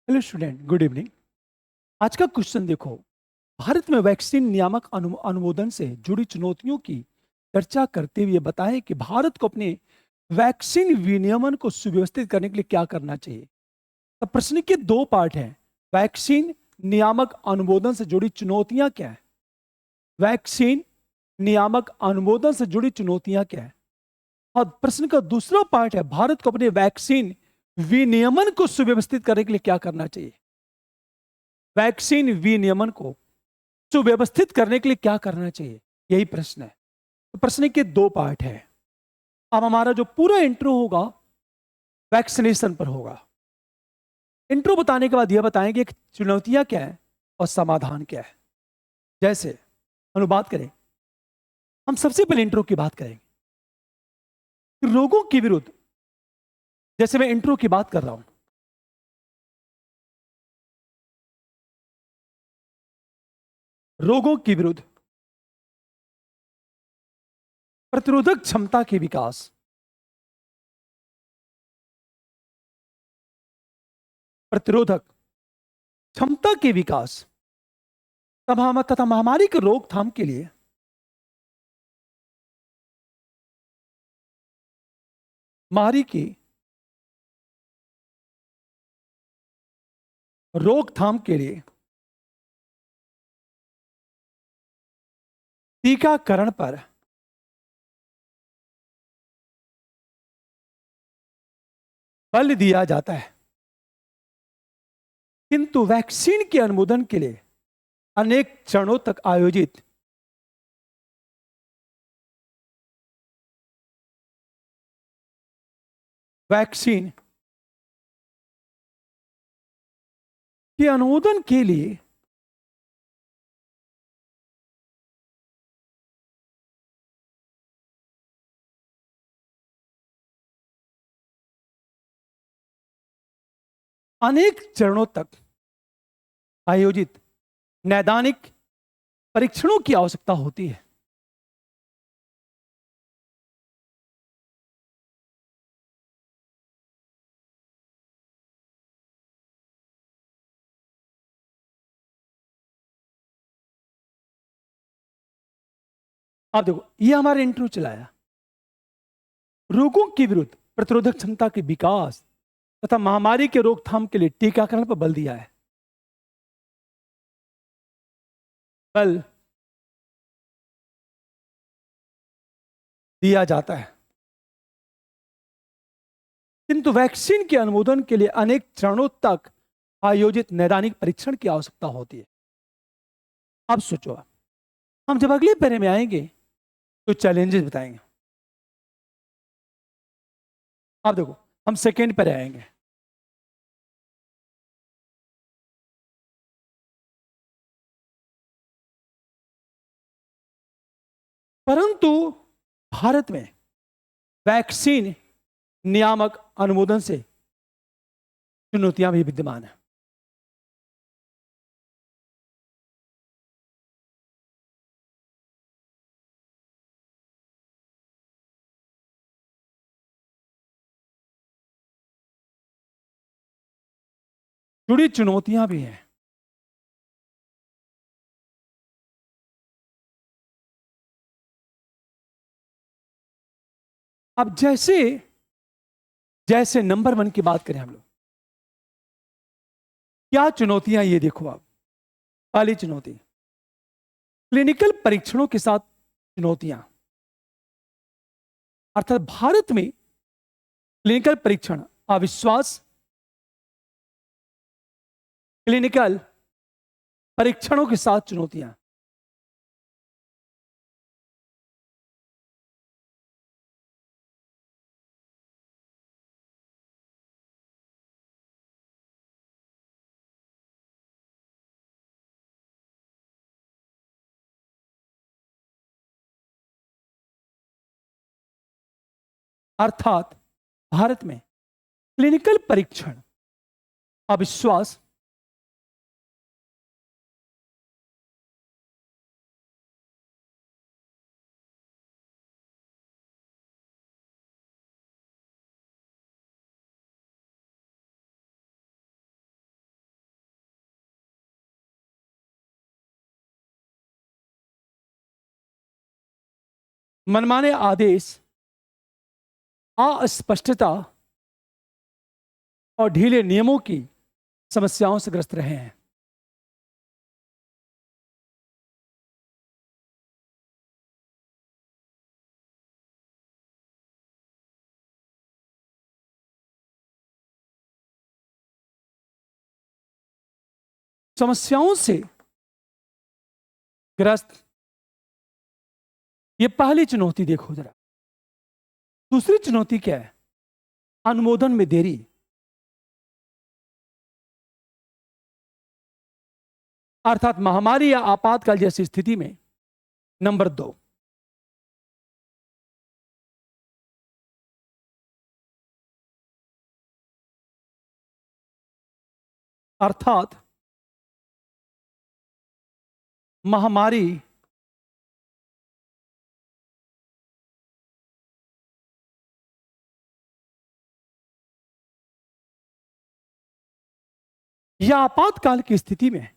Hello student, good evening. आज का question देखो। भारत में वैक्सीन नियामक अनुमोदन से जुड़ी चुनौतियों की चर्चा करते हुए बताएं कि भारत को अपने वैक्सीन विनियमन को सुव्यवस्थित करने के लिए क्या करना चाहिए। तो प्रश्न के दो पार्ट हैं। वैक्सीन नियामक अनुमोदन से जुड़ी चुनौतियां क्या है? वैक्सीन नियामक अनुमोदन से जुड़ी चुनौतियां क्या है? और प्रश्न का दूसरा पार्ट है, भारत को अपने वैक्सीन विनियमन को सुव्यवस्थित करने के लिए क्या करना चाहिए। वैक्सीन विनियमन को सुव्यवस्थित करने के लिए क्या करना चाहिए, यही प्रश्न है। तो प्रश्न के दो पार्ट है। अब हमारा जो पूरा इंट्रो होगा वैक्सीनेशन पर होगा। इंट्रो बताने के बाद यह बताएंगे कि चुनौतियां क्या है और समाधान क्या है। जैसे अनुवाद करें, हम सबसे पहले इंट्रो की बात करेंगे। रोगों के विरुद्ध, जैसे मैं इंट्रो की बात कर रहा हूं, रोगों के विरुद्ध प्रतिरोधक क्षमता के विकास, प्रतिरोधक क्षमता के विकास तथा महामारी के रोकथाम के लिए महामारी की रोकथाम के लिए टीकाकरण पर बल दिया जाता है। किंतु वैक्सीन के अनुमोदन के लिए अनेक चरणों तक आयोजित वैक्सीन के अनुमोदन के लिए अनेक चरणों तक आयोजित नैदानिक परीक्षणों की आवश्यकता होती है। आप देखो, ये हमारे इंट्रो चलाया। रोगों के विरुद्ध प्रतिरोधक क्षमता के विकास तथा महामारी के रोकथाम के लिए टीकाकरण पर बल दिया है। बल दिया जाता है। किंतु वैक्सीन के अनुमोदन के लिए अनेक चरणों तक आयोजित नैदानिक परीक्षण की आवश्यकता होती है। अब सोचो, हम जब अगले पैरे में आएंगे तो चैलेंजेस बताएंगे। आप देखो, हम सेकेंड पर आएंगे। परंतु भारत में वैक्सीन नियामक अनुमोदन से चुनौतियां भी विद्यमान है। जुड़ी चुनौतियां भी हैं। अब जैसे जैसे नंबर वन की बात करें हम लोग, क्या चुनौतियां, ये देखो आप। पहली चुनौती, क्लिनिकल परीक्षणों के साथ चुनौतियां। अर्थात भारत में क्लिनिकल परीक्षण अविश्वास, क्लिनिकल परीक्षणों के साथ चुनौतियां। अर्थात भारत में क्लिनिकल परीक्षण अविश्वास, मनमाने आदेश, अस्पष्टता और ढीले नियमों की समस्याओं से ग्रस्त रहे हैं। समस्याओं से ग्रस्त ये पहली चुनौती देखो जरा। दूसरी चुनौती क्या है? अनुमोदन में देरी। अर्थात महामारी या आपातकाल जैसी स्थिति में। नंबर 2, अर्थात महामारी या आपातकाल की स्थिति में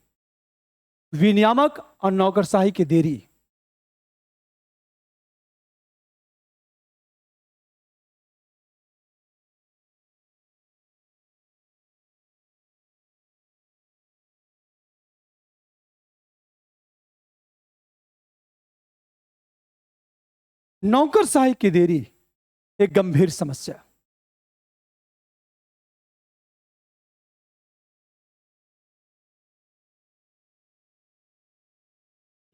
विनियामक और नौकरशाही की देरी। नौकरशाही की देरी एक गंभीर समस्या।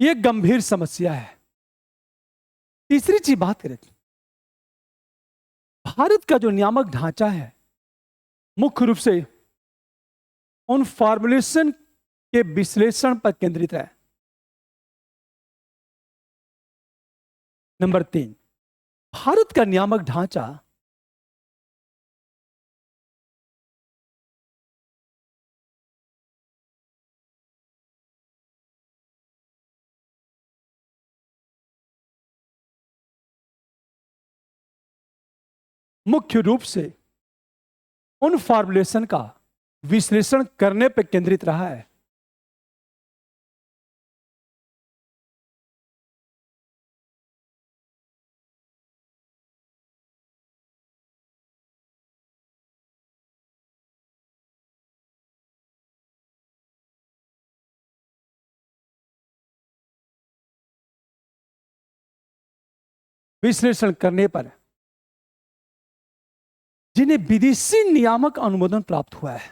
यह गंभीर समस्या है। तीसरी चीज बात करें, भारत का जो नियामक ढांचा है मुख्य रूप से उन फॉर्मुलेशन के विश्लेषण पर केंद्रित है। नंबर 3, भारत का नियामक ढांचा मुख्य रूप से उन फॉर्मुलेशन का विश्लेषण करने पर केंद्रित रहा है। विश्लेषण करने पर जिन्हें विदेशी नियामक अनुमोदन प्राप्त हुआ है,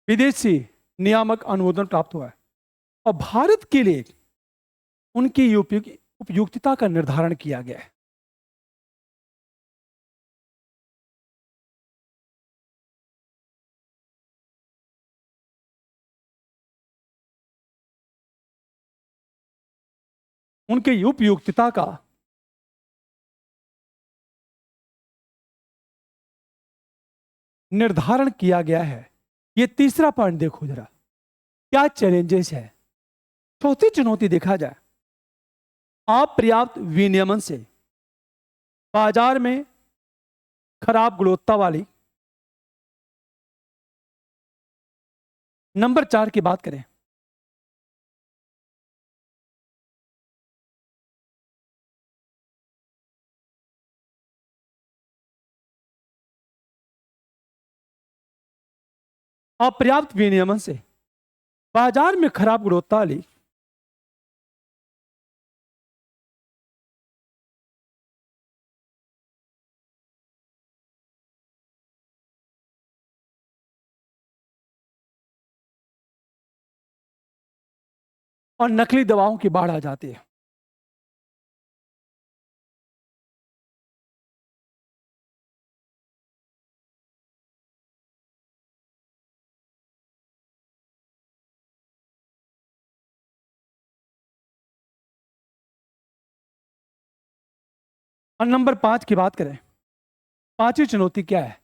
विदेशी नियामक अनुमोदन प्राप्त हुआ है और भारत के लिए उनकी उपयुक्तता का निर्धारण किया गया है। उनके उपयुक्तता का निर्धारण किया गया है। यह तीसरा पॉइंट देखो जरा, क्या चैलेंजेस है। चौथी चुनौती देखा जाए, अपर्याप्त विनियमन से बाजार में खराब गुणवत्ता वाली। नंबर 4 की बात करें, अपर्याप्त विनियमन से बाजार में खराब गुणवत्ता वाली और नकली दवाओं की बाढ़ आ जाती है। और नंबर 5 की बात करें, पांचवी चुनौती क्या है?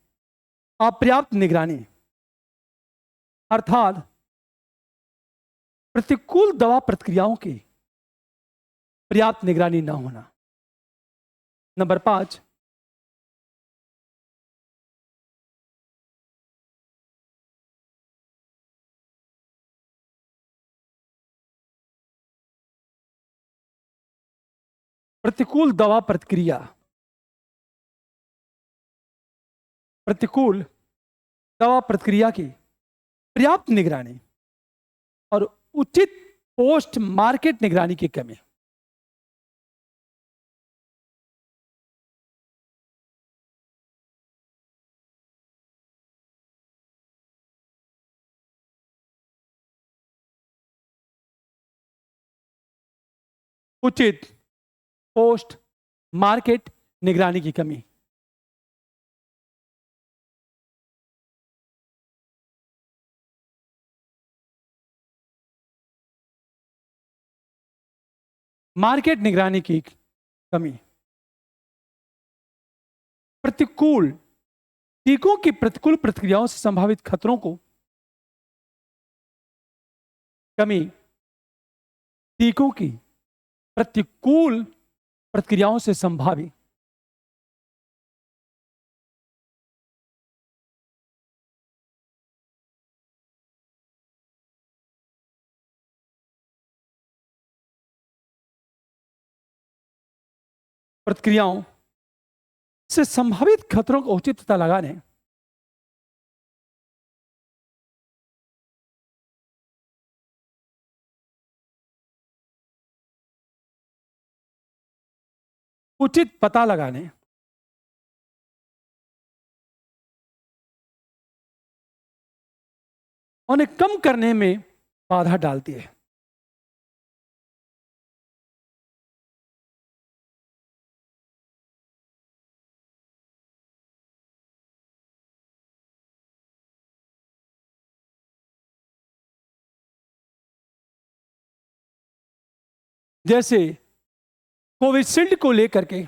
अपर्याप्त निगरानी। अर्थात प्रतिकूल दवा प्रतिक्रियाओं की पर्याप्त निगरानी न होना। नंबर 5, प्रतिकूल दवा प्रतिक्रिया, प्रतिकूल दवा प्रतिक्रिया की पर्याप्त निगरानी और उचित पोस्ट मार्केट निगरानी की कमी। उचित पोस्ट मार्केट निगरानी की कमी। मार्केट निगरानी की कमी। प्रतिकूल टीकों की प्रतिकूल प्रतिक्रियाओं से संभावित खतरों को कमी। टीकों की प्रतिकूल प्रतिक्रियाओं से संभावित प्रतिक्रियाओं से संभावित खतरों का उचित पता लगाने उचित पता लगाने उन्हें कम करने में बाधा डालती है। जैसे कोविशील्ड को लेकर के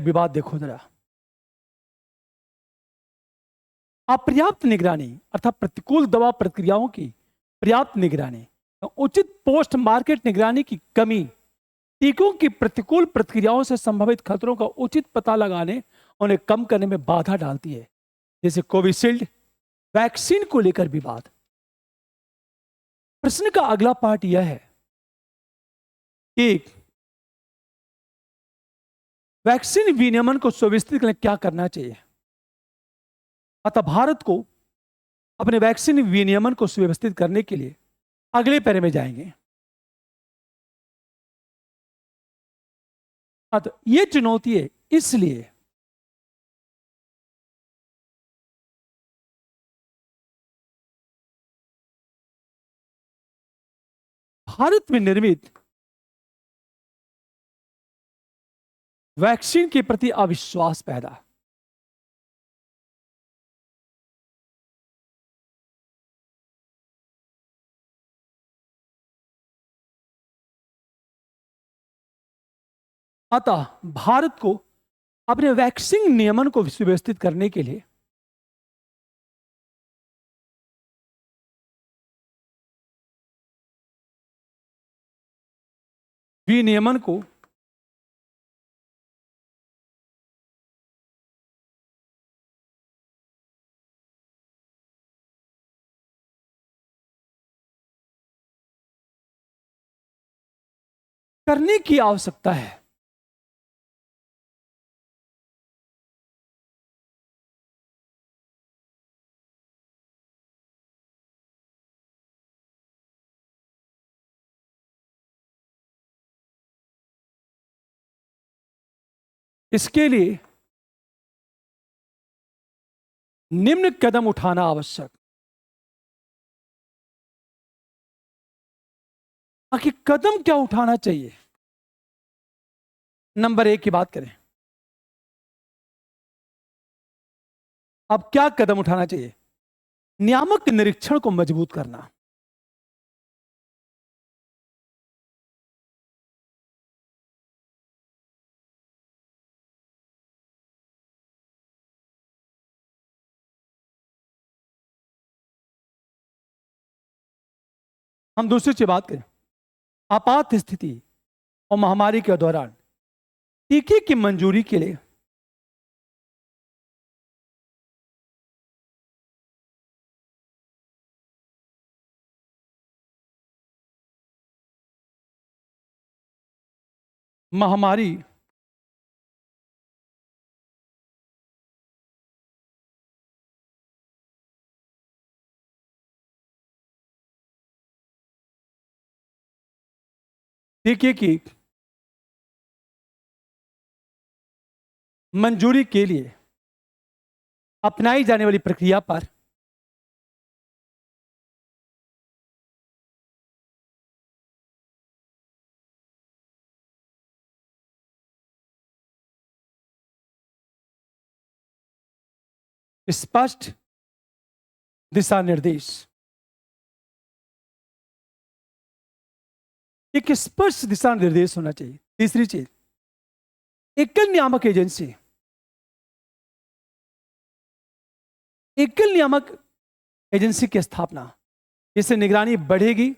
विवाद देखो जरा। अपर्याप्त निगरानी अर्थात प्रतिकूल दवा प्रतिक्रियाओं की पर्याप्त निगरानी, उचित पोस्ट मार्केट निगरानी की कमी, टीकों की प्रतिकूल प्रतिक्रियाओं से संभावित खतरों का उचित पता लगाने उन्हें कम करने में बाधा डालती है। जैसे कोविशील्ड वैक्सीन को लेकर विवाद। प्रश्न का अगला पार्ट यह है कि वैक्सीन विनियमन को सुव्यवस्थित करने क्या करना चाहिए। अतः भारत को अपने वैक्सीन विनियमन को सुव्यवस्थित करने के लिए अगले पैरे में जाएंगे। अतः यह चुनौती है, इसलिए भारत में निर्मित वैक्सीन के प्रति अविश्वास पैदा। अतः भारत को अपने वैक्सीन नियमन को सुव्यवस्थित करने के लिए विनियमन को करने की आवश्यकता है। इसके लिए निम्न कदम उठाना आवश्यक। आखिर कदम क्या उठाना चाहिए। नंबर 1 की बात करें, अब क्या कदम उठाना चाहिए। नियामक निरीक्षण को मजबूत करना। हम दूसरी चीज बात करें, आपात स्थिति और महामारी के दौरान टीके की मंजूरी के लिए महामारी टीके की मंजूरी के लिए अपनाई जाने वाली प्रक्रिया पर स्पष्ट दिशा निर्देश, एक स्पष्ट दिशा निर्देश होना चाहिए। तीसरी चीज, एकल नियामक एजेंसी, एकल नियामक एजेंसी की स्थापना, इससे निगरानी बढ़ेगी,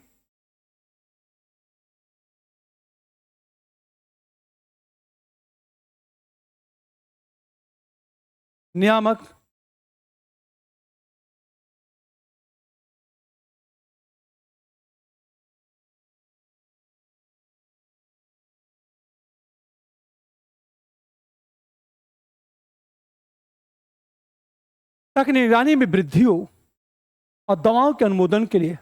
नियामक तक निगरानी में वृद्धि हो और दवाओं के अनुमोदन के लिए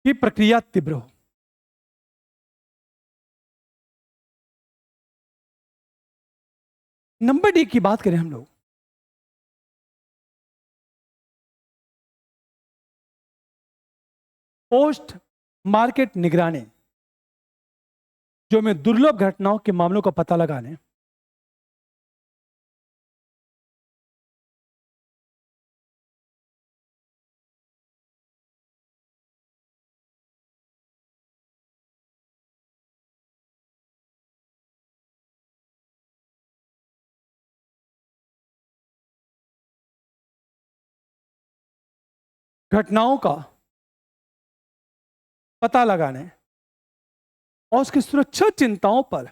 की प्रक्रिया तीव्र हो। नंबर डी की बात करें हम लोग, पोस्ट मार्केट निगरानी, जो में दुर्लभ घटनाओं के मामलों का पता लगाने, घटनाओं का पता लगाने और उसकी सुरक्षा चिंताओं पर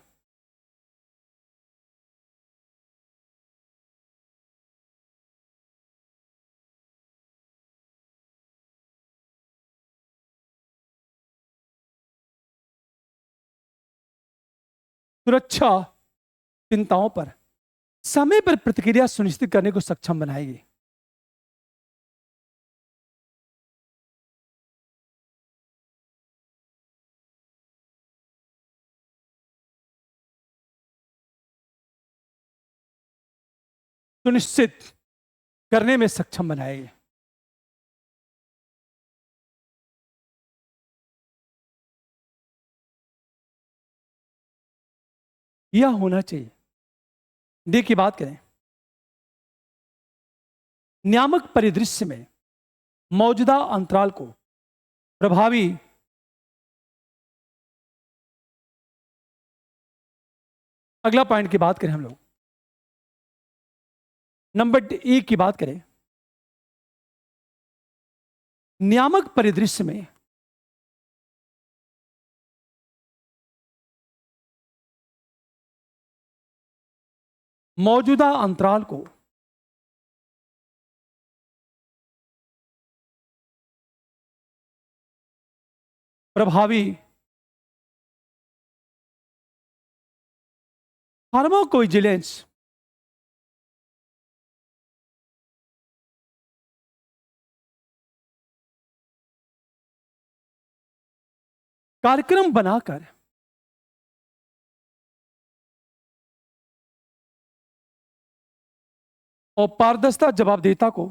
सुरक्षा चिंताओं पर समय पर प्रतिक्रिया सुनिश्चित करने को सक्षम बनाएगी। सुनिश्चित करने में सक्षम बनाएगी। यह होना चाहिए। डी की बात करें, नियामक परिदृश्य में मौजूदा अंतराल को प्रभावी अगला पॉइंट की बात करें हम लोग, नंबर ए की बात करें, नियामक परिदृश्य में मौजूदा अंतराल को प्रभावी फार्माकोविजिलेंस कार्यक्रम बनाकर और पारदर्शिता जवाबदेहिता को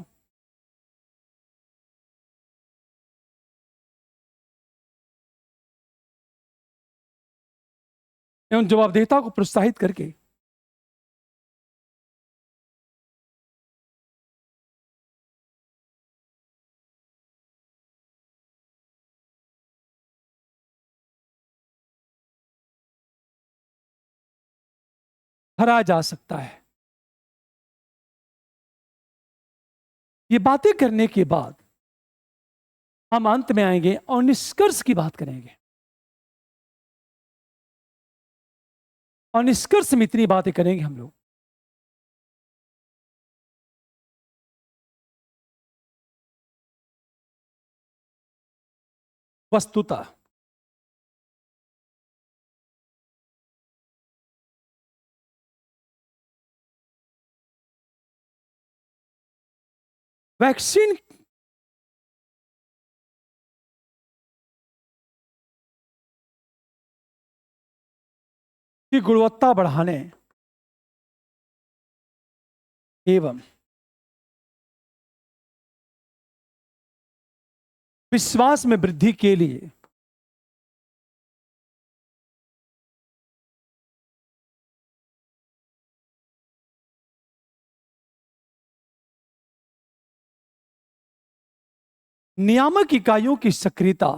एवं जवाबदेहिता को प्रोत्साहित करके भरा जा सकता है। ये बातें करने के बाद हम अंत में आएंगे और निष्कर्ष की बात करेंगे। और निष्कर्ष में इतनी बातें करेंगे हम लोग, वस्तुतः वैक्सीन की गुणवत्ता बढ़ाने एवं विश्वास में वृद्धि के लिए नियामक इकाइयों की सक्रियता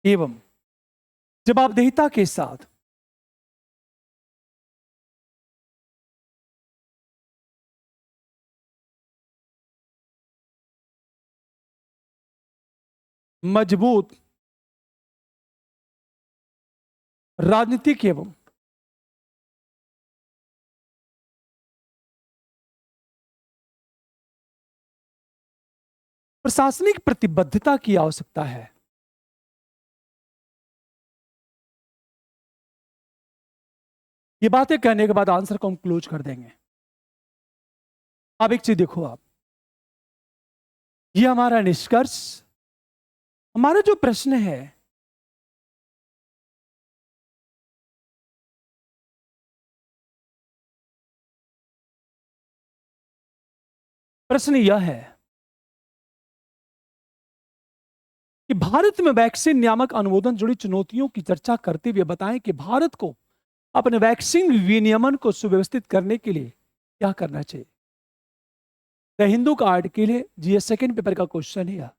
एवं जवाबदेहिता के साथ मजबूत राजनीतिक एवं प्रशासनिक प्रतिबद्धता की आवश्यकता है। ये बातें कहने के बाद आंसर को हम क्लोज कर देंगे। अब एक चीज देखो आप, ये हमारा निष्कर्ष, हमारा जो प्रश्न है, प्रश्न यह है कि भारत में वैक्सीन नियामक अनुमोदन जुड़ी चुनौतियों की चर्चा करते हुए बताएं कि भारत को अपने वैक्सीन विनियमन को सुव्यवस्थित करने के लिए क्या करना चाहिए। द हिंदू का आर्टिकल है, जीएस सेकेंड पेपर का क्वेश्चन है।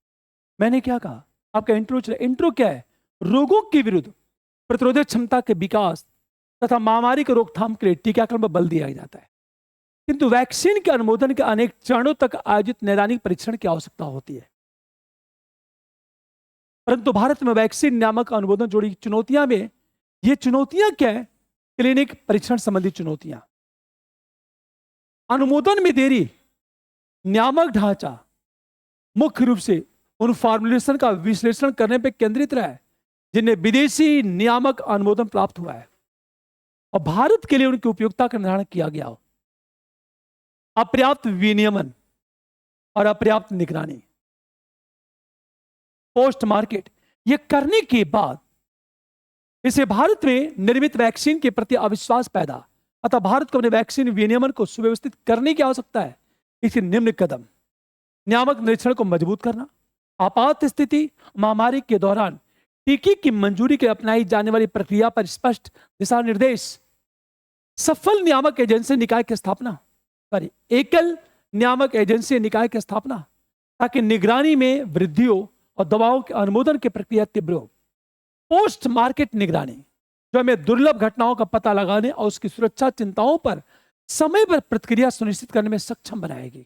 मैंने क्या कहा, आपका इंट्रो चला। इंट्रो क्या है? रोगों के विरुद्ध प्रतिरोधक क्षमता के विकास तथा महामारी के रोकथाम के लिए टीकाकरण पर बल दिया जाता है, किंतु वैक्सीन के अनुमोदन के अनेक चरणों तक आयोजित नैदानिक परीक्षण की आवश्यकता होती है। परंतु भारत में वैक्सीन नियामक अनुमोदन जुड़ी चुनौतियां में, ये चुनौतियां क्या है? क्लिनिक परीक्षण संबंधी चुनौतियां, अनुमोदन में देरी, नियामक ढांचा मुख्य रूप से उन फॉर्मुलेशन का विश्लेषण करने पर केंद्रित रहा है जिन्हें विदेशी नियामक अनुमोदन प्राप्त हुआ है और भारत के लिए उनकी उपयोगिता का निर्धारण किया गया हो। अपर्याप्त विनियमन और अपर्याप्त निगरानी, पोस्ट मार्केट, ये करने के बाद इसे भारत में निर्मित वैक्सीन के प्रति अविश्वास पैदा, अतः भारत को अपने वैक्सीन विनियमन को सुव्यवस्थित करने की आवश्यकता है। इसके निम्न कदम: नियामक निरीक्षण को मजबूत करना, आपात स्थिति महामारी के दौरान टीके की मंजूरी के अपनाई जाने वाली प्रक्रिया पर स्पष्ट दिशा निर्देश, सफल नियामक एजेंसी निकाय की स्थापना, एकल नियामक एजेंसी निकाय की स्थापना, ताकि निगरानी में वृद्धि हो और दवाओं के अनुमोदन की प्रक्रिया तीव्र हो। पोस्ट मार्केट निगरानी, जो हमें दुर्लभ घटनाओं का पता लगाने और उसकी सुरक्षा चिंताओं पर समय पर प्रतिक्रिया सुनिश्चित करने में सक्षम बनाएगी।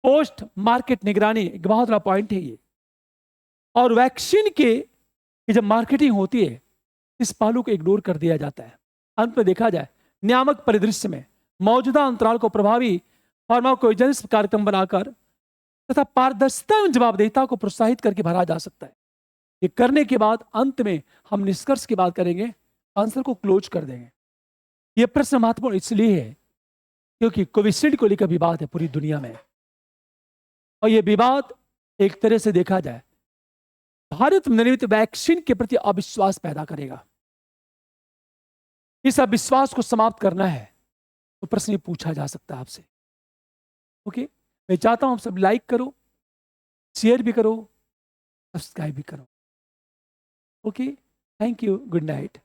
पोस्ट मार्केट निगरानी एक बहुत बड़ा पॉइंट है ये। और वैक्सीन के जब मार्केटिंग होती है, इस पहलू को इग्नोर कर दिया जाता है। अंत में देखा जाए, नियामक परिदृश्य में मौजूदा अंतराल को प्रभावी फार्माकोविजिलेंस कार्यक्रम बनाकर तथा पारदर्शिता एवं जवाबदेहिता को प्रोत्साहित करके भरा जा सकता है। ये करने के बाद अंत में हम निष्कर्ष की बात करेंगे, आंसर को क्लोज कर देंगे। यह प्रश्न महत्वपूर्ण इसलिए है क्योंकि कोविशील्ड को लेकर विवाद है पूरी दुनिया में, और यह विवाद एक तरह से देखा जाए भारत में निर्मित वैक्सीन के प्रति अविश्वास पैदा करेगा। इस अविश्वास को समाप्त करना है तो प्रश्न ये पूछा जा सकता है आपसे। ओके, मैं चाहता हूं आप सब लाइक करो, शेयर भी करो, सब्सक्राइब भी करो। Okay, thank you, good night.